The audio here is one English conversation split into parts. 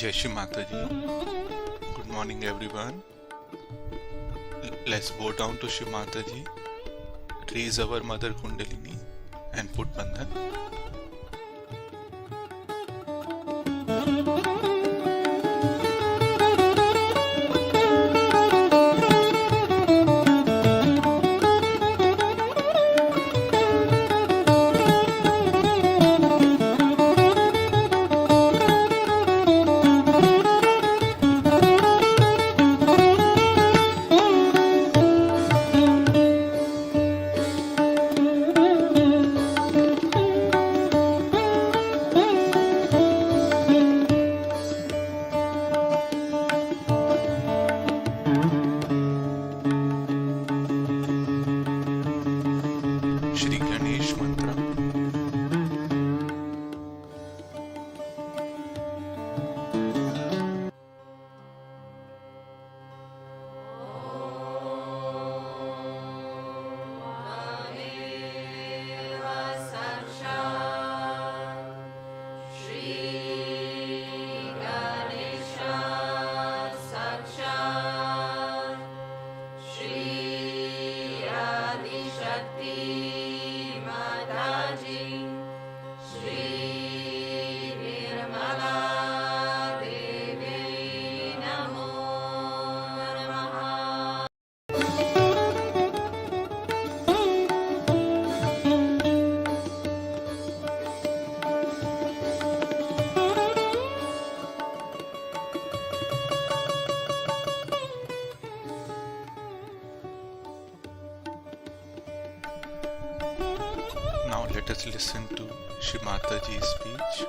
Jai Shri Mataji. Good morning everyone. Let's bow down to Shri Mataji, raise our Mother Kundalini and put Bandhan. Shri Ganesh Mantra. Now let us listen to Shri Mataji's speech.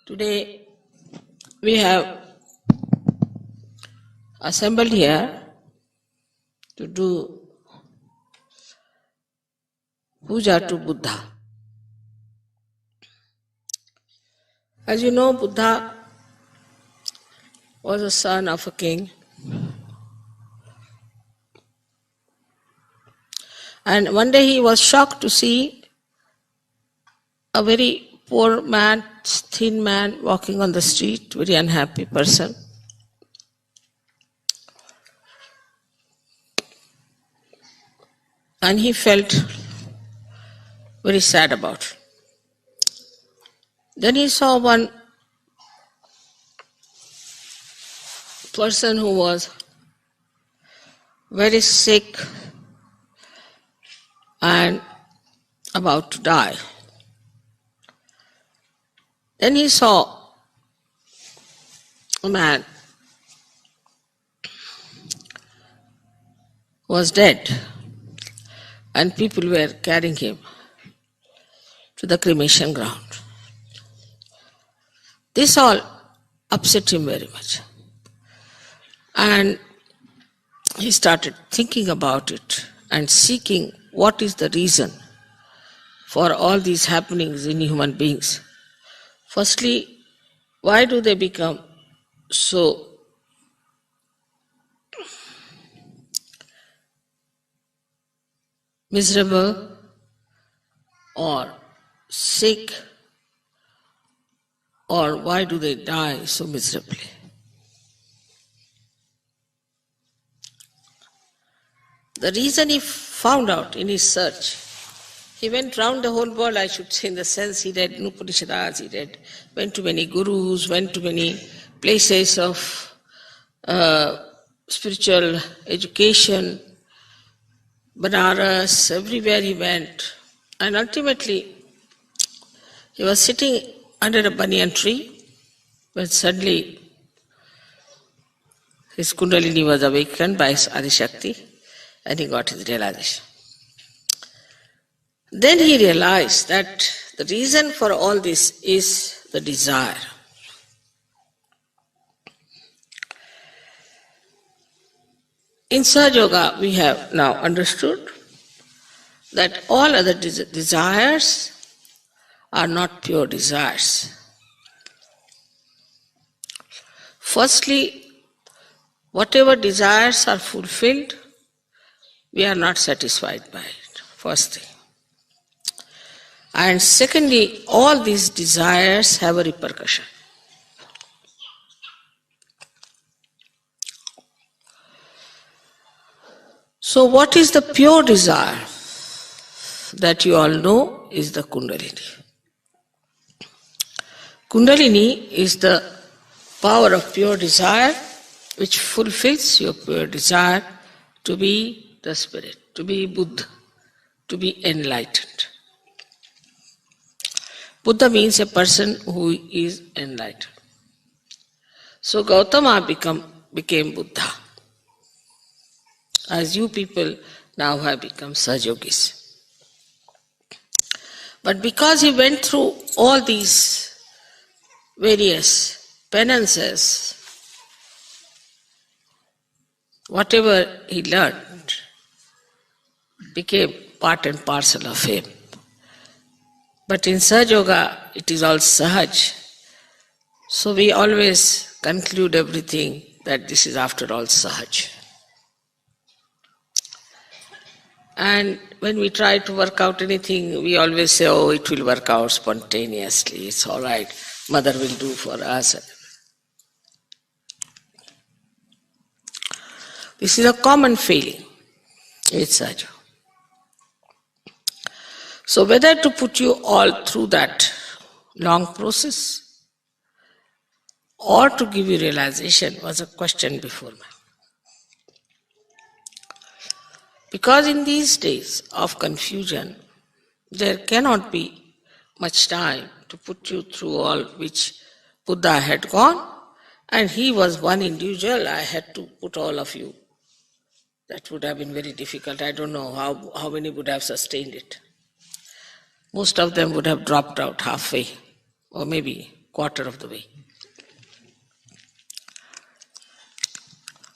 Today we have assembled here to do puja to Buddha. As you know, Buddha was a son of a king, and one day he was shocked to see a very poor man, thin man walking on the street, very unhappy person. And he felt very sad about it. Then he saw one person who was very sick and about to die. Then he saw a man who was dead, and people were carrying him to the cremation ground. This all upset him very much. And he started thinking about it and seeking what is the reason for all these happenings in human beings. Firstly, why do they become so miserable or sick, or why do they die so miserably? The reason he found out in his search, he went round the whole world, I should say, in the sense he read Upanishads, he went to many gurus, went to many places of spiritual education, Banaras, everywhere he went. And ultimately, he was sitting under a banyan tree when suddenly his Kundalini was awakened by his Adishakti and he got his realization. Then he realized that the reason for all this is the desire. In Sahaja Yoga, we have now understood that all other desires are not pure desires. Firstly, whatever desires are fulfilled, we are not satisfied by it, first thing. And secondly, all these desires have a repercussion. So what is the pure desire? That you all know is the Kundalini. Kundalini is the power of pure desire which fulfills your pure desire to be the spirit, to be Buddha, to be enlightened. Buddha means a person who is enlightened. So Gautama became Buddha, as you people now have become Sahajogis. But because he went through all these various penances, whatever he learned became part and parcel of him. But in Sahaja Yoga, it is all Sahaj. So we always conclude everything that this is after all Sahaj. And when we try to work out anything, we always say, oh, it will work out spontaneously, it's all right, Mother will do for us. This is a common feeling with Sahaja. So whether to put you all through that long process or to give you realization was a question before me. Because in these days of confusion, there cannot be much time to put you through all which Buddha had gone, and he was one individual, I had to put all of you. That would have been very difficult. I don't know how many would have sustained it. Most of them would have dropped out halfway, or maybe quarter of the way.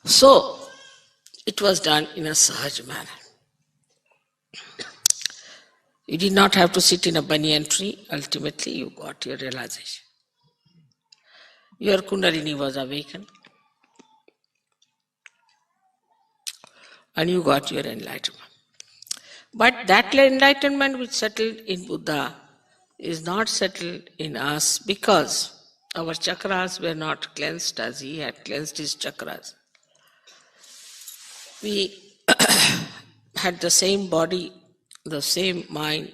So, it was done in a Sahaj manner. You did not have to sit in a banyan tree. Ultimately, you got your realization. Your Kundalini was awakened. And you got your enlightenment. But that enlightenment which settled in Buddha is not settled in us because our chakras were not cleansed as he had cleansed his chakras. We had the same body, the same mind,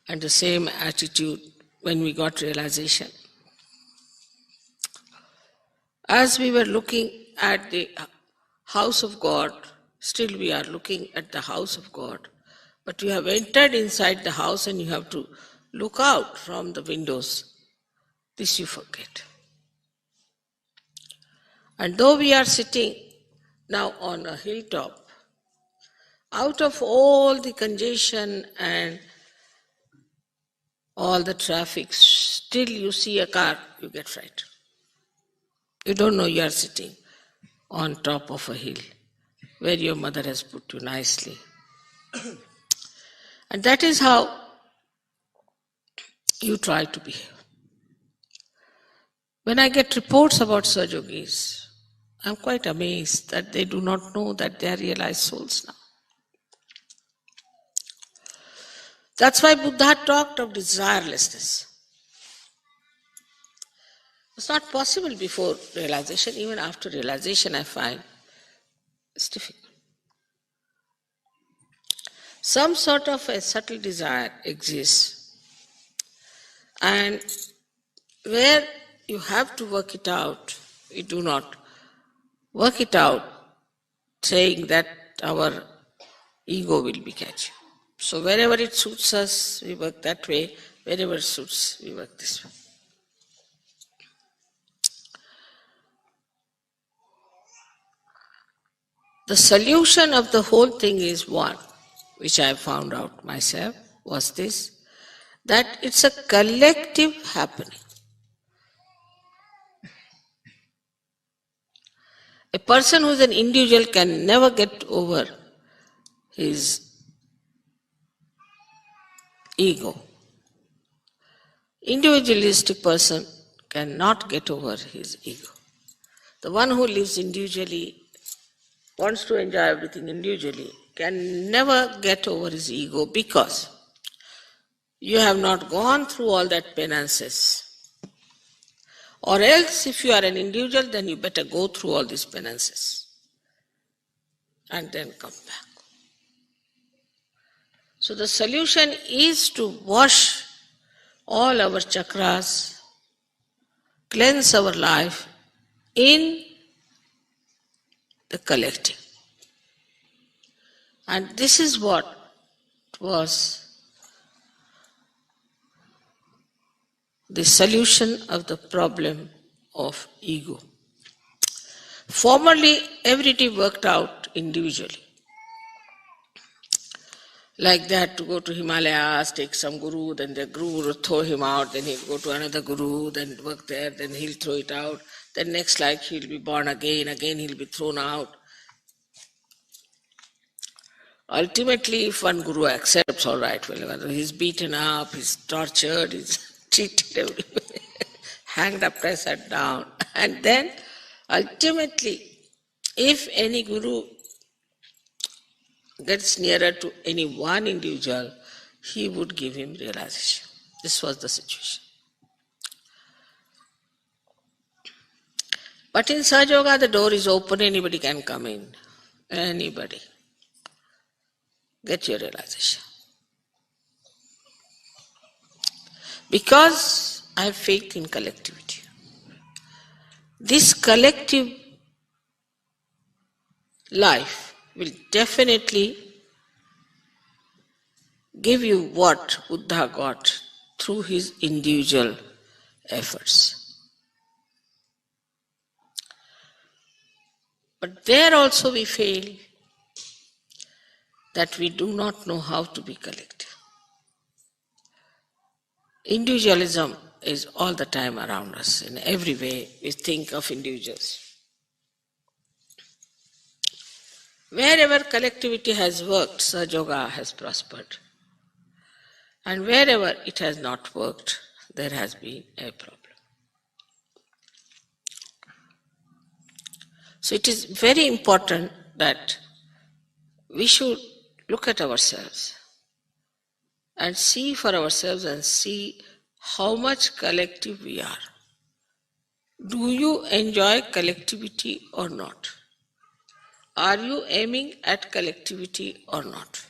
and the same attitude when we got realization. As we were looking at the house of God, still we are looking at the house of God, but you have entered inside the house and you have to look out from the windows. This you forget. And though we are sitting now on a hilltop, out of all the congestion and all the traffic, still you see a car, you get frightened. You don't know you are sitting on top of a hill where your mother has put you nicely. And that is how you try to behave. When I get reports about Sahajogis, I'm quite amazed that they do not know that they are realized souls now. That's why Buddha talked of desirelessness. It's not possible before realization. Even after realization, I find it's difficult. Some sort of a subtle desire exists, and where you have to work it out, you do not work it out saying that our ego will be catching. So wherever it suits us, we work that way. Wherever it suits, we work this way. The solution of the whole thing is one, which I found out myself, was this, that it's a collective happening. A person who is an individual can never get over his ego. Individualistic person cannot get over his ego. The one who lives individually wants to enjoy everything individually, can never get over his ego because you have not gone through all that penances. Or else, if you are an individual, then you better go through all these penances and then come back. So the solution is to wash all our chakras, cleanse our life in the collective. And this is what was the solution of the problem of ego. Formerly, everything worked out individually. Like they had to go to Himalayas, take some guru, then the guru would throw him out, then he'll go to another guru, then work there, then he'll throw it out. Then next life he'll be born again he'll be thrown out. Ultimately, if one guru accepts, all right, well, he's beaten up, he's tortured, he's treated everywhere, hanged upside down. And then, ultimately, if any guru gets nearer to any one individual, he would give him realization. This was the situation. But in Sahaja Yoga, the door is open, anybody can come in. Anybody. Get your realization. Because I have faith in collectivity. This collective life will definitely give you what Buddha got through his individual efforts. But there also we fail that we do not know how to be collective. Individualism is all the time around us. In every way we think of individuals. Wherever collectivity has worked, Sahaja Yoga has prospered. And wherever it has not worked, there has been a problem. So it is very important that we should look at ourselves and see for ourselves and see how much collective we are. Do you enjoy collectivity or not? Are you aiming at collectivity or not?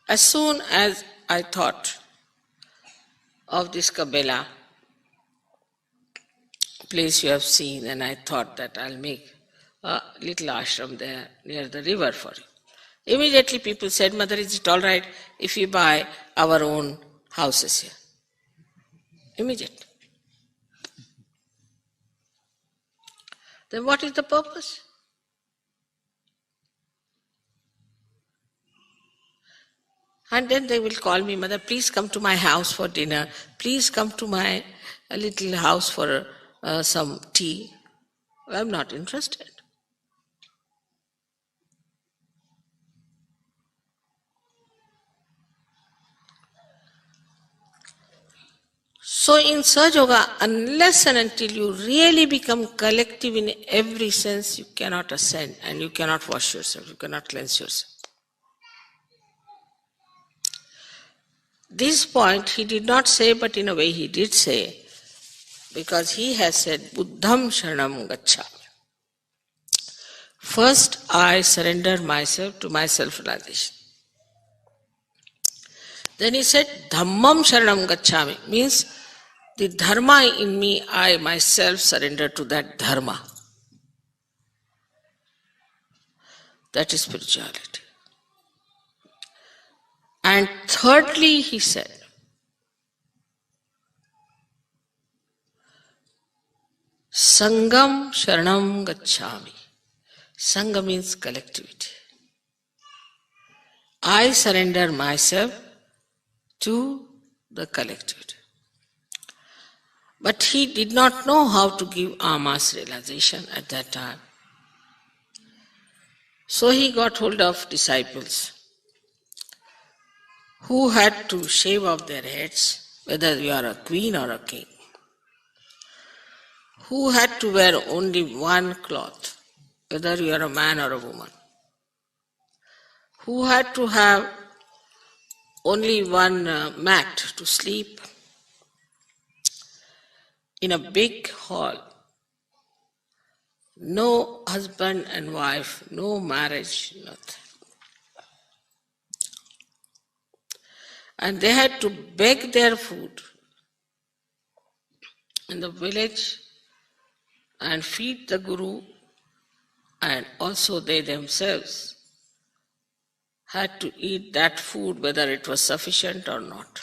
As soon as I thought of this Kabela place you have seen, and I thought that I'll make a little ashram there near the river for you. Immediately people said, Mother, is it all right if we buy our own houses here? Immediately. Then what is the purpose? And then they will call me, Mother, please come to my house for dinner. Please come to my little house for some tea. I'm not interested. So in Sahaja Yoga, unless and until you really become collective in every sense, you cannot ascend and you cannot wash yourself, you cannot cleanse yourself. This point he did not say, but in a way he did say, because he has said, Buddham Sharanam Gacchami. First I surrender myself to my self-realization. Then he said, Dhammam Sharanam Gacchami, means the dharma in me, I myself surrender to that dharma. That is spirituality. And thirdly, he said, Sangam Sharanam Gacchami. Sangha means collectivity. I surrender myself to the collectivity. But he did not know how to give Ama's realization at that time. So he got hold of disciples who had to shave off their heads, whether you are a queen or a king, who had to wear only one cloth, whether you are a man or a woman, who had to have only one mat to sleep in a big hall, no husband and wife, no marriage, nothing. And they had to beg their food in the village and feed the Guru, and also they themselves had to eat that food whether it was sufficient or not.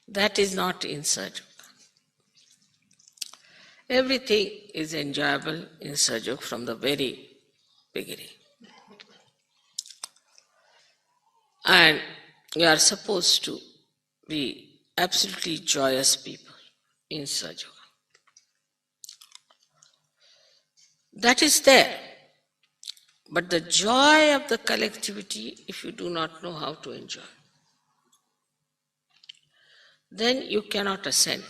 That is not in Sajog. Everything is enjoyable in Sajog from the very beginning. And you are supposed to be absolutely joyous people in Sajog. That is there. But the joy of the collectivity, if you do not know how to enjoy, then you cannot ascend.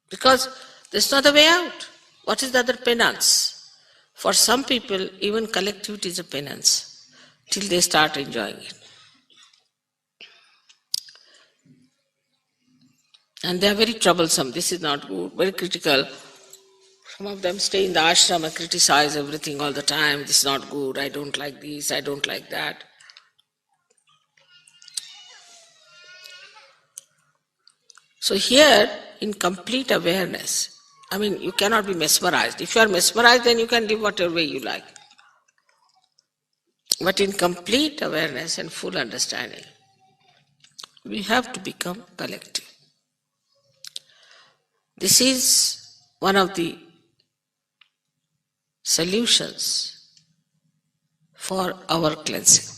Because there's not a way out. What is the other penance? For some people, even collectivity is a penance till they start enjoying it. And they are very troublesome. This is not good, very critical. Some of them stay in the ashram and criticize everything all the time. This is not good, I don't like this, I don't like that. So here, in complete awareness, you cannot be mesmerized. If you are mesmerized, then you can live whatever way you like. But in complete awareness and full understanding, we have to become collective. This is one of the solutions for our cleansing.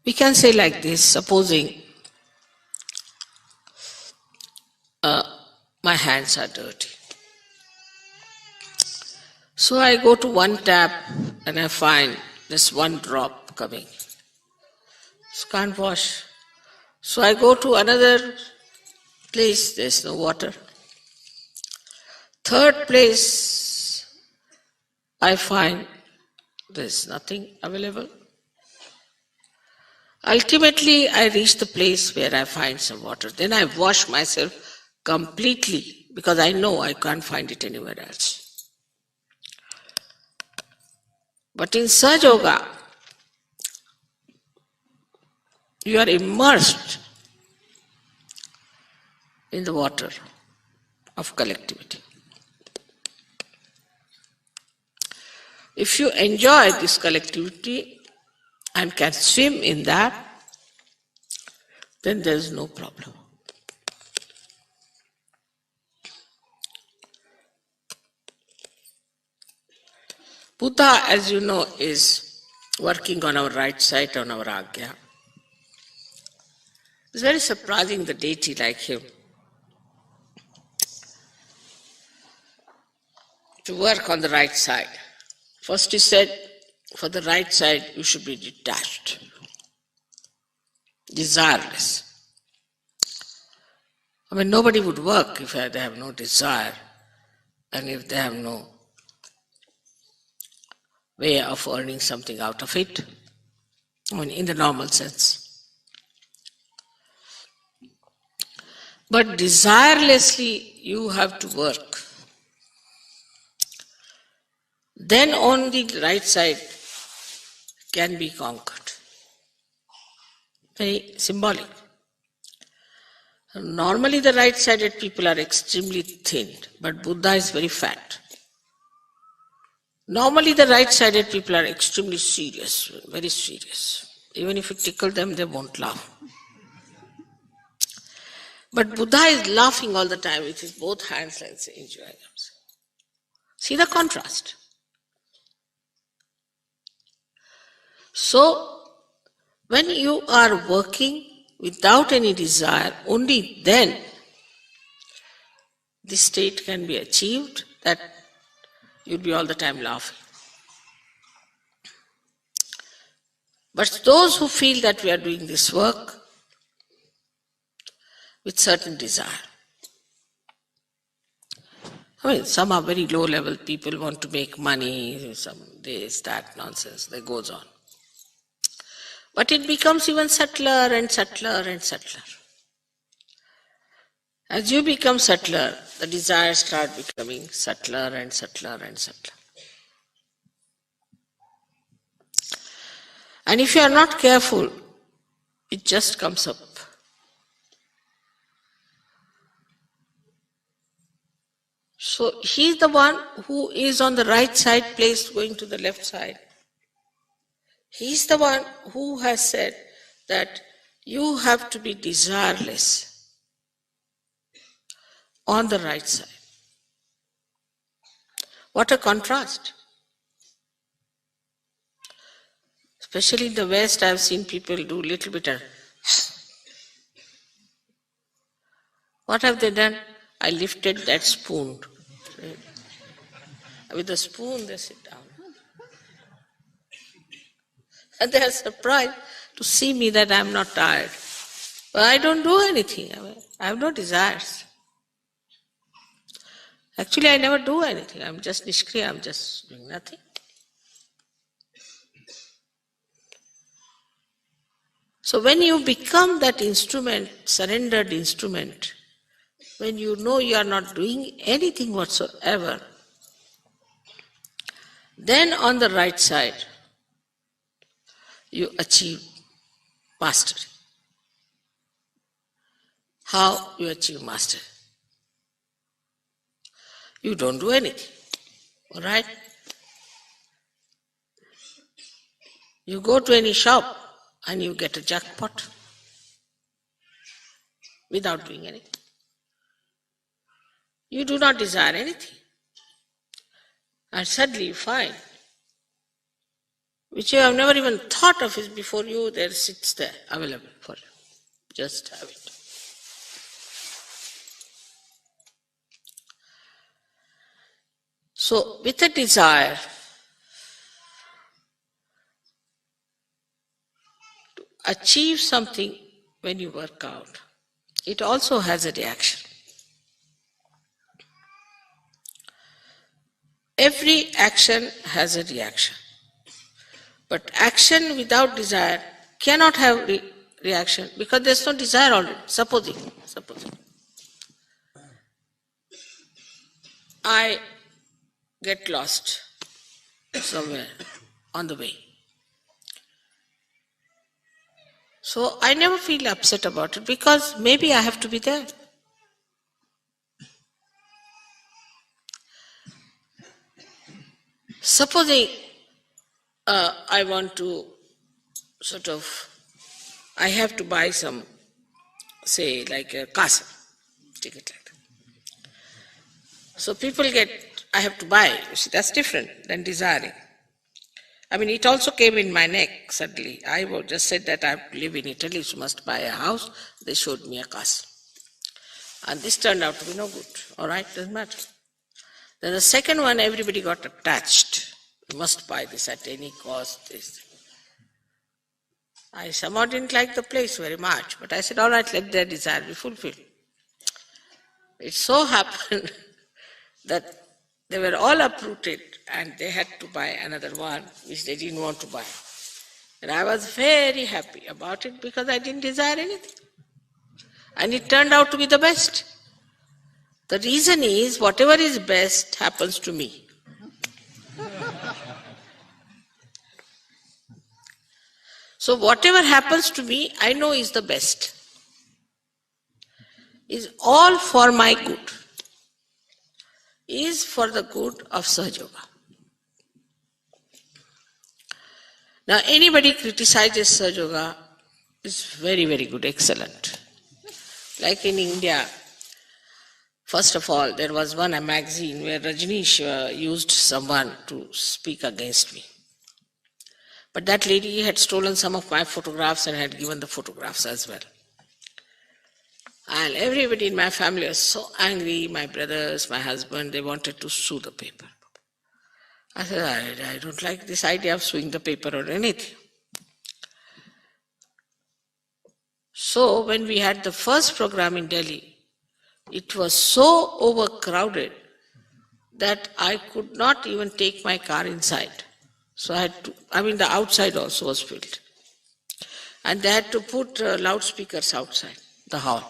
We can say like this, supposing my hands are dirty. So I go to one tap and I find there's one drop coming. So can't wash. So I go to another place, there's no water. Third place, I find there's nothing available. Ultimately, I reach the place where I find some water. Then I wash myself completely because I know I can't find it anywhere else. But in Sahaja, you are immersed in the water of collectivity. If you enjoy this collectivity and can swim in that, then there is no problem. Buddha, as you know, is working on our right side, on our Agya. It's very surprising, the deity like him, to work on the right side. First he said, for the right side you should be detached, desireless. Nobody would work if they have no desire and if they have no way of earning something out of it, in the normal sense. But desirelessly you have to work. Then only the right side can be conquered. Very symbolic. Normally the right-sided people are extremely thin, but Buddha is very fat. Normally the right-sided people are extremely serious, very serious. Even if you tickle them, they won't laugh. But Buddha is laughing all the time with his both hands and enjoying himself. See the contrast. So, when you are working without any desire, only then this state can be achieved, that you'll be all the time laughing. But those who feel that we are doing this work with certain desire. I mean, some are very low level people, want to make money, some this, that nonsense, that goes on. But it becomes even subtler and subtler and subtler. As you become subtler, the desires start becoming subtler and subtler and subtler. And if you are not careful, it just comes up. So he is the one who is on the right side placed going to the left side. He is the one who has said that you have to be desireless on the right side. What a contrast. Especially in the West, I have seen people do little bit of... What have they done? I lifted that spoon. With the spoon they sit down. And they are surprised to see me that I am not tired. But I don't do anything. I have no desires. Actually, I never do anything. I am just nishkriya. I am just doing nothing. So when you become that instrument, surrendered instrument, when you know you are not doing anything whatsoever, then on the right side, you achieve mastery. How you achieve mastery? You don't do anything, all right? You go to any shop and you get a jackpot without doing anything. You do not desire anything. And suddenly you find, which you have never even thought of is before you, there sits there, available for you. Just have it. So, with a desire to achieve something when you work out, it also has a reaction. Every action has a reaction. But action without desire cannot have reaction because there is no desire already. Supposing I get lost somewhere on the way. So I never feel upset about it because maybe I have to be there. Supposing I want to I have to buy some, say like a castle, take it like that. So people I have to buy, you see, that's different than desiring. I mean, it also came in my neck suddenly. I just said that I have to live in Italy, so must buy a house. They showed me a castle. And this turned out to be no good, all right, doesn't matter. Then the second one, everybody got attached. You must buy this at any cost. This. I somehow didn't like the place very much, but I said, all right, let their desire be fulfilled. It so happened that they were all uprooted and they had to buy another one which they didn't want to buy. And I was very happy about it because I didn't desire anything. And it turned out to be the best. The reason is, whatever is best happens to me. So whatever happens to me, I know is the best. Is all for my good. Is for the good of Sahaja Yoga. Now anybody criticizes Sahaja Yoga is very, very good, excellent. Like in India, first of all, there was a magazine where Rajneesh used someone to speak against me. But that lady had stolen some of my photographs and had given the photographs as well. And everybody in my family was so angry, my brothers, my husband, they wanted to sue the paper. I said, I don't like this idea of suing the paper or anything. So when we had the first program in Delhi, it was so overcrowded that I could not even take my car inside. So the outside also was filled. And they had to put loudspeakers outside the hall.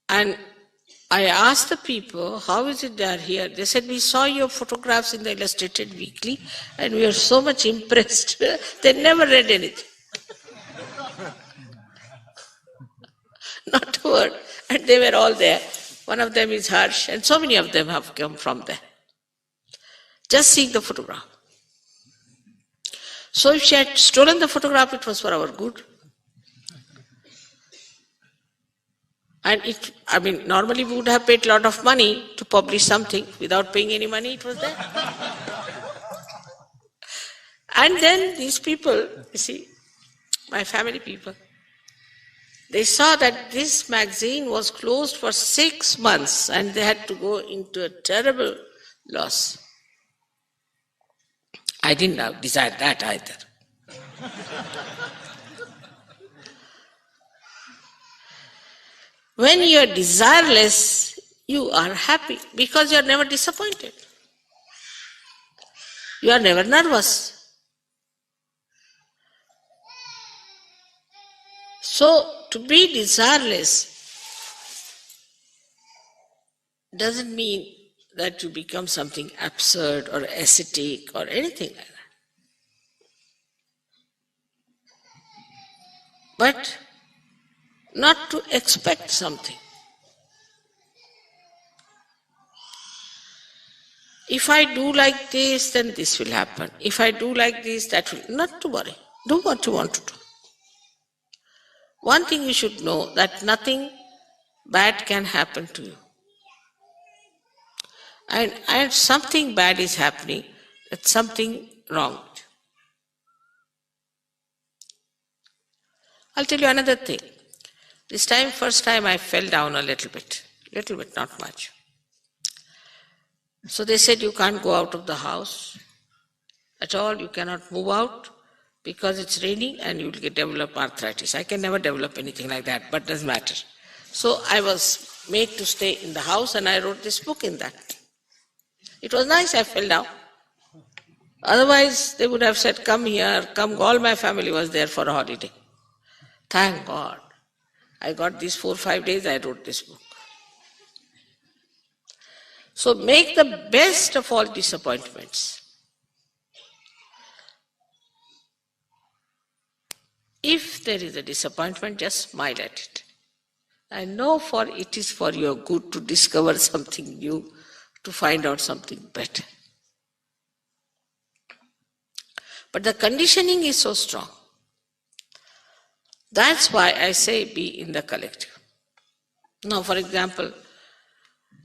And I asked the people, how is it they are here? They said, we saw your photographs in the Illustrated Weekly and we are so much impressed. They never read anything. Not a word. And they were all there. One of them is Harsh, and so many of them have come from there. Just seeing the photograph. So if she had stolen the photograph, it was for our good. And normally we would have paid a lot of money to publish something. Without paying any money, it was there. And then these people, you see, my family people, they saw that this magazine was closed for 6 months and they had to go into a terrible loss. I didn't desire that either. When you are desireless, you are happy because you are never disappointed. You are never nervous. So, to be desireless doesn't mean that you become something absurd or ascetic or anything like that. But not to expect something. If I do like this, then this will happen. If I do like this, that will. Not to worry. Do what you want to do. One thing you should know, that nothing bad can happen to you. And something bad is happening, that's something wrong. I'll tell you another thing. This time, first time I fell down a little bit, not much. So they said you can't go out of the house at all, you cannot move out because it's raining and you will develop arthritis. I can never develop anything like that, but doesn't matter. So I was made to stay in the house and I wrote this book in that. It was nice, I fell down. Otherwise, they would have said, come here, come, all my family was there for a holiday. Thank God. I got these 4 or 5 days, I wrote this book. So make the best of all disappointments. If there is a disappointment, just smile at it. I know it is for your good to discover something new, to find out something better. But the conditioning is so strong. That's why I say be in the collective. Now, for example,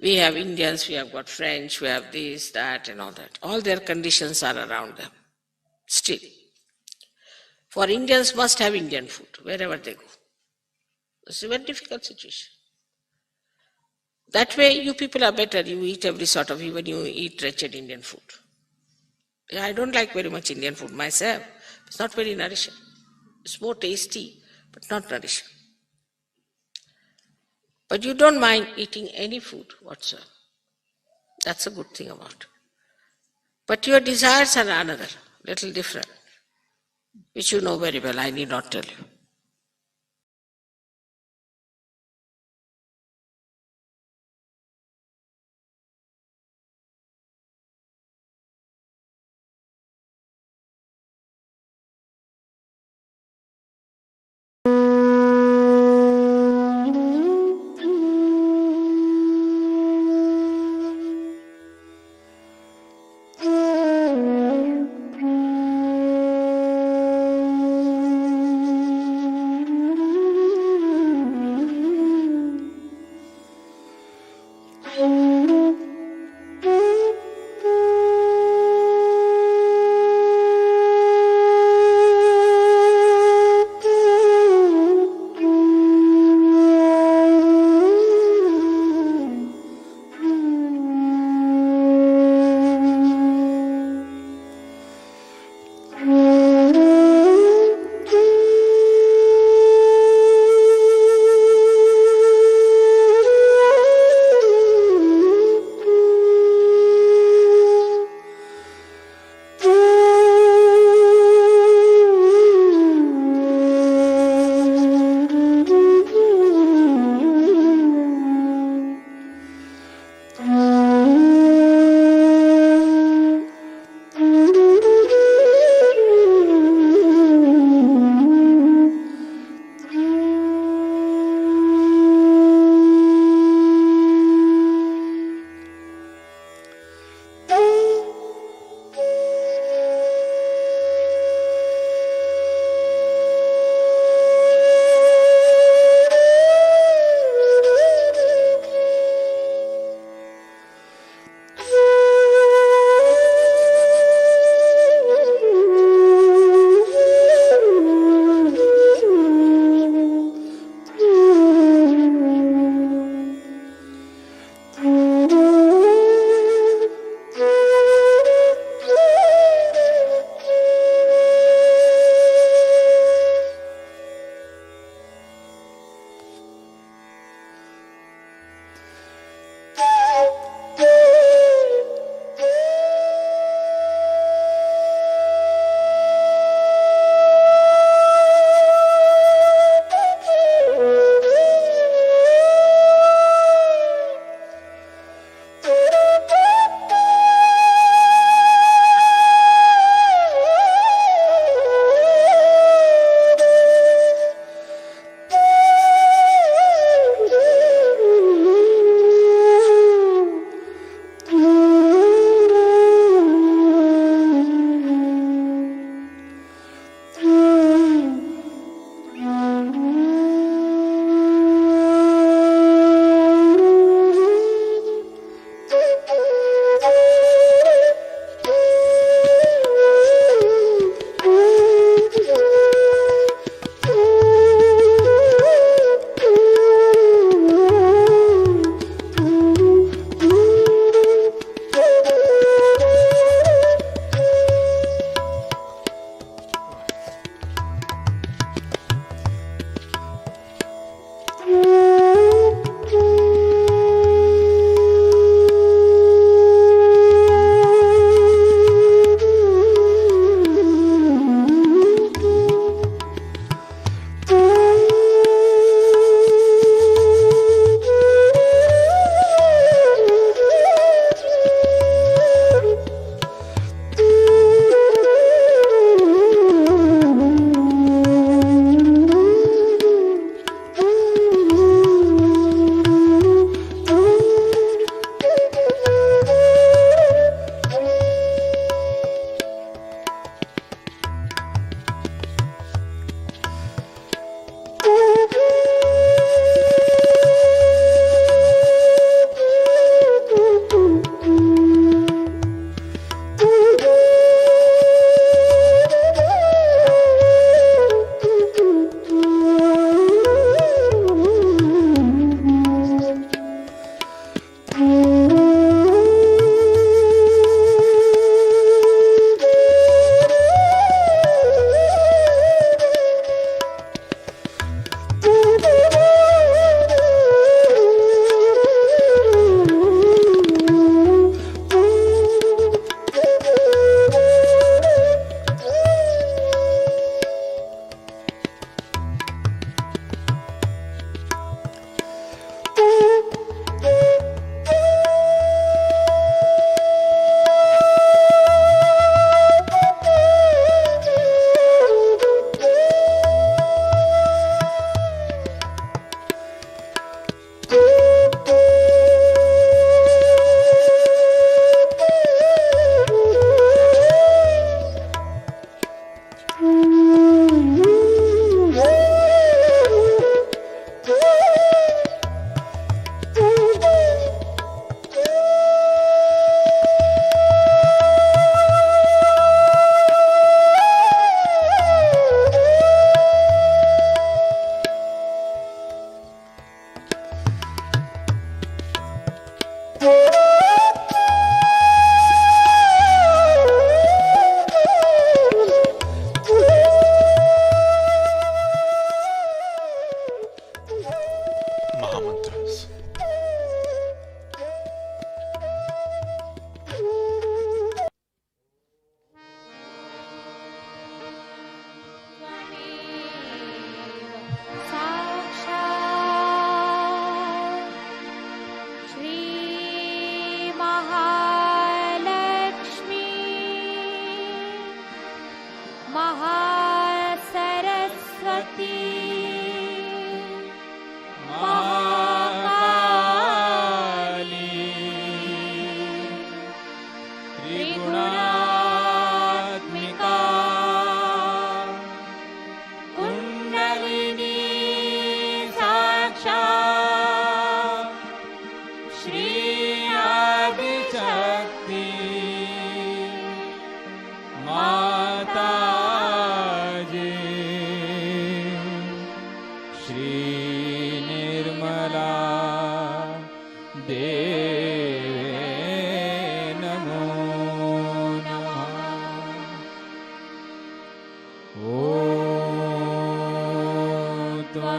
we have Indians, we have got French, we have this, that, and all that. All their conditions are around them. Still. For Indians must have Indian food wherever they go. It's a very difficult situation. That way you people are better. You eat every sort of, even you eat wretched Indian food. I don't like very much Indian food myself. It's not very nourishing. It's more tasty, but not nourishing. But you don't mind eating any food whatsoever. That's a good thing about it. But your desires are another, little different, which you know very well, I need not tell you.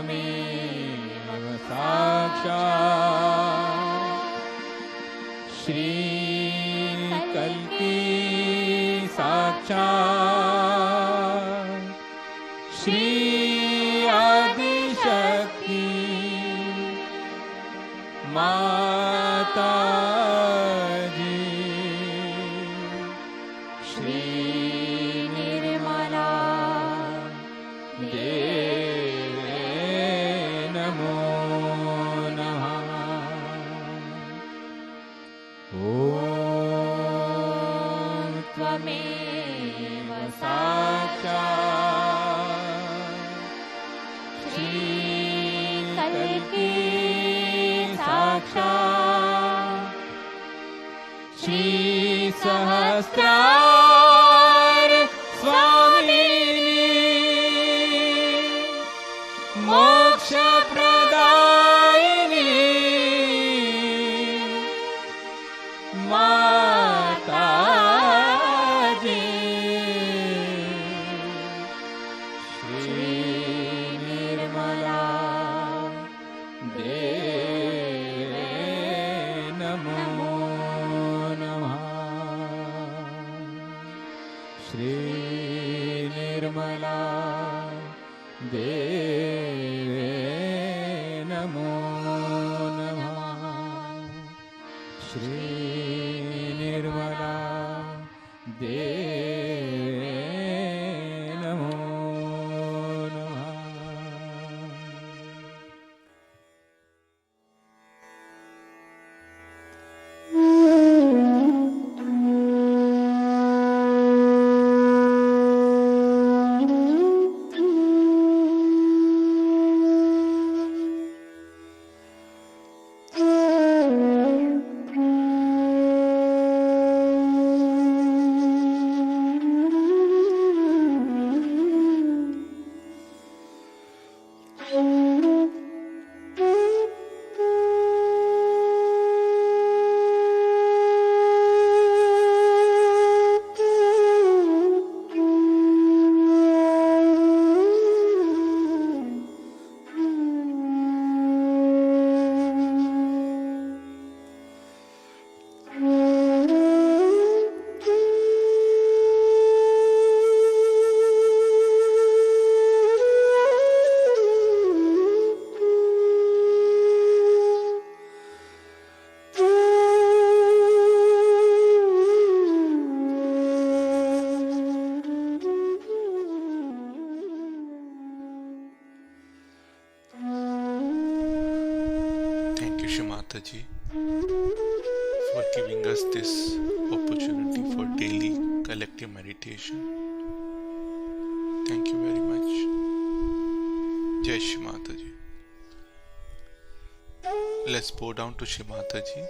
त्वमेव साक्षात् श्रीकल्की साक्षात् श्री आदिशक्ति माता जी श्री निर्मला देवे नमो नमः। ॐ त्वमेव साक्षात् श्रीकल्की साक्षात् श्री सहस्रार स्वामिनी मोक्ष प्रदायिनी माता जी श्री निर्मला देवे नमो नमः। श्री निर्मला देवे नमो नमः। श्री निर्मला देवे नमो नमः। Thank you, Shimataji, for giving us this opportunity for daily collective meditation. Thank you very much. Jai Shimataji. Let's bow down to Shimataji,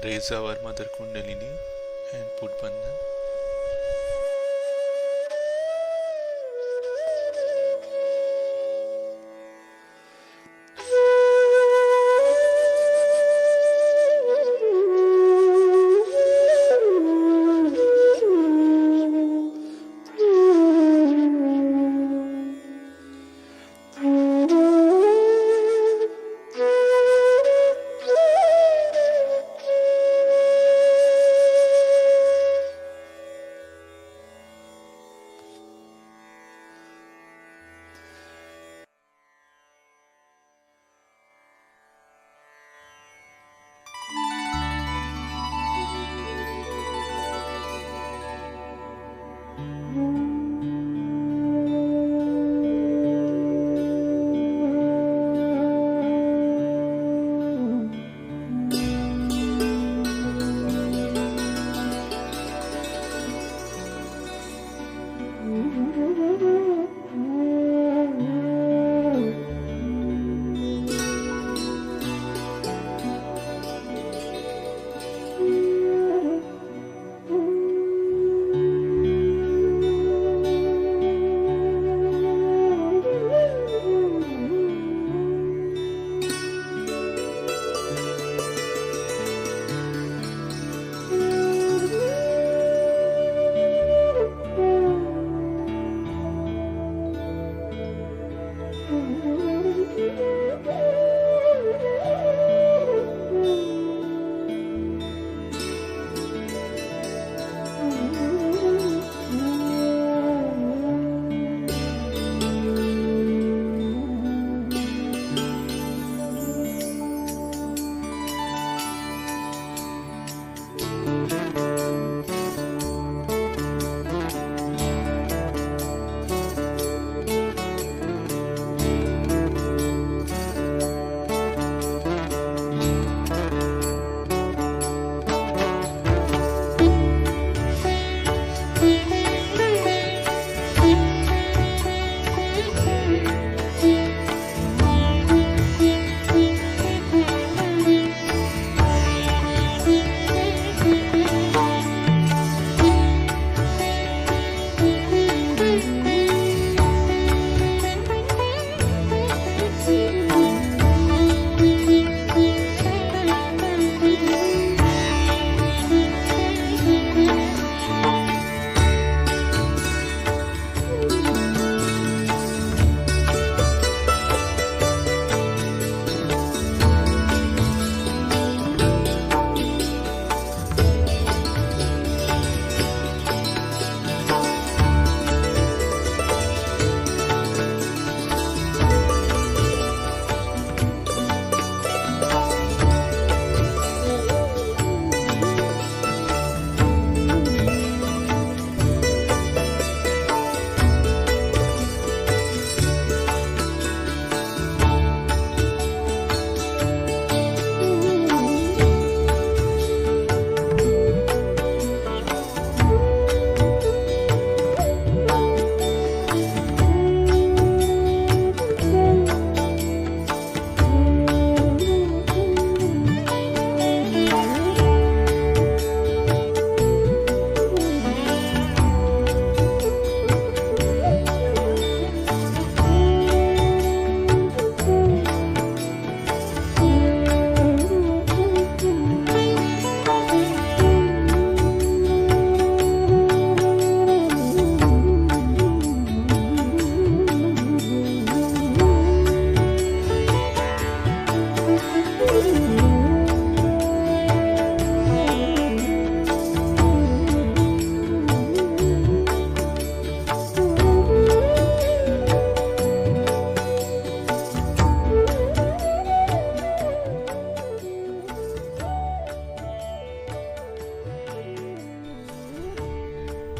raise our Mother Kundalini and put Bandhan.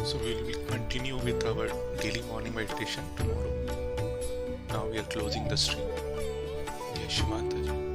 So we will continue with our daily morning meditation tomorrow. Now we are closing the stream. Jai Shri Mataji.